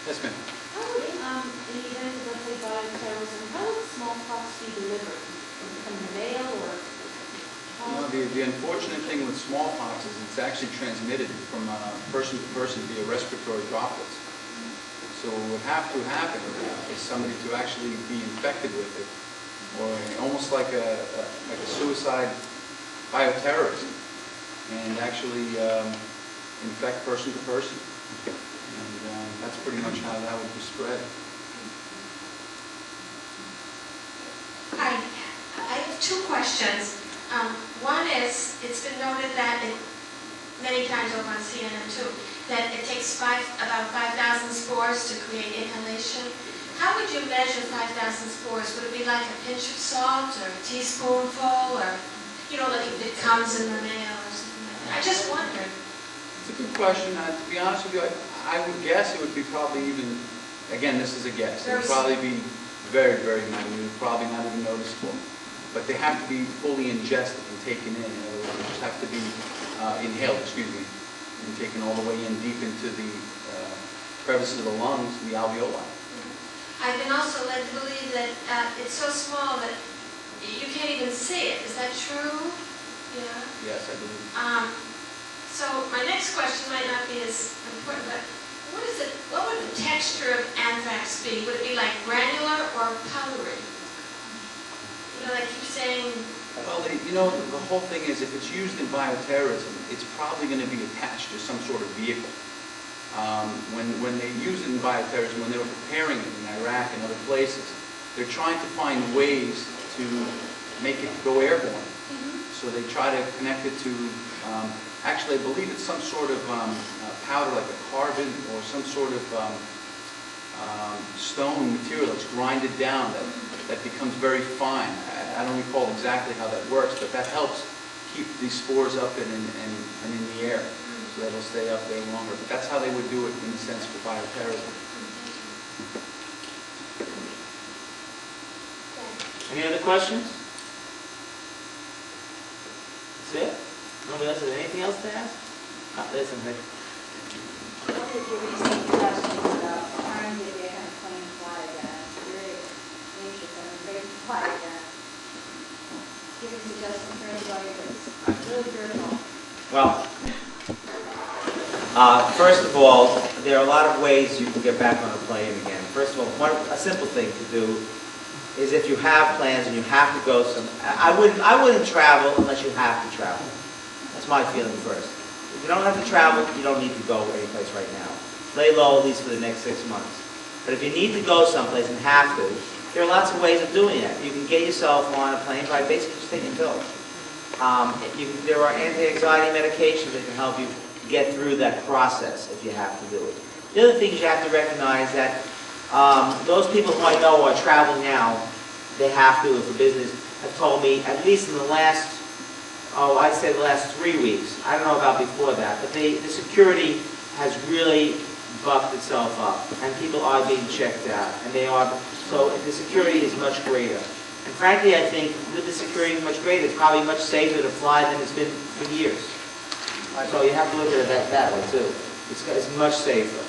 Yes, ma'am. How would, in the event of, let's say, bioterrorism, how would smallpox be delivered? From the mail or? The unfortunate thing with smallpox is it's actually transmitted from person to person via respiratory droplets. So what would have to happen is somebody to actually be infected with it, or almost like a suicide bioterrorism, and actually infect person to person. And that's pretty much how that would be spread. Hi, I have two questions. One is, it's been noted that many times over on CNN too, that it takes about 5,000 spores to create inhalation. How would you measure 5,000 spores? Would it be like a pinch of salt or a teaspoonful, or, you know, like if it comes in the mail or something like that? I just wondered. It's a good question. To be honest with you, I would guess it would be probably even, again, this is a guess, it would probably be very, very minute, probably not even noticeable. But they have to be fully ingested and taken in. In other words, they just have to be inhaled, and taken all the way in deep into the crevices of the lungs, the alveoli. I've been also led to believe that it's so small that you can't even see it. Is that true? Yeah. Yes, I believe. So my next question might not be as important, but what would the texture of anthrax be? Would it be like granular or powdery? You know, they keep saying... Well, the whole thing is, if it's used in bioterrorism, it's probably going to be attached to some sort of vehicle. When they use it in bioterrorism, when they were preparing it in Iraq and other places, they're trying to find ways to make it go airborne. So they try to connect it to, actually I believe it's some sort of powder, like a carbon or some sort of stone material that's grinded down that becomes very fine. I don't recall exactly how that works, but that helps keep these spores up and in the air, so that it'll stay up there longer. But that's how they would do it in a sense for bioterrorism. Any other questions? That's it? Nobody else has anything else to ask? Listen, Vic. What is your recent suggestion about trying to get a plane fly again? It's very anxious and afraid to fly again. Give a suggestion for anybody that's really fearful. Well, first of all, there are a lot of ways you can get back on a plane again. First of all, a simple thing to do is if you have plans and you have to go I wouldn't travel unless you have to travel. That's my feeling first. If you don't have to travel, you don't need to go anyplace right now. Lay low at least for the next 6 months. But if you need to go someplace and have to, there are lots of ways of doing it. You can get yourself on a plane by basically just taking pills. There are anti-anxiety medications that can help you get through that process if you have to do it. The other thing is you have to recognize that those people who I know are traveling now, they have to, for business, have told me, at least in the last, I'd say the last 3 weeks, I don't know about before that, but the security has really buffed itself up, and people are being checked out, and so the security is much greater. And frankly, I think with the security much greater, it's probably much safer to fly than it's been for years. So you have to look at it that way too. It's much safer.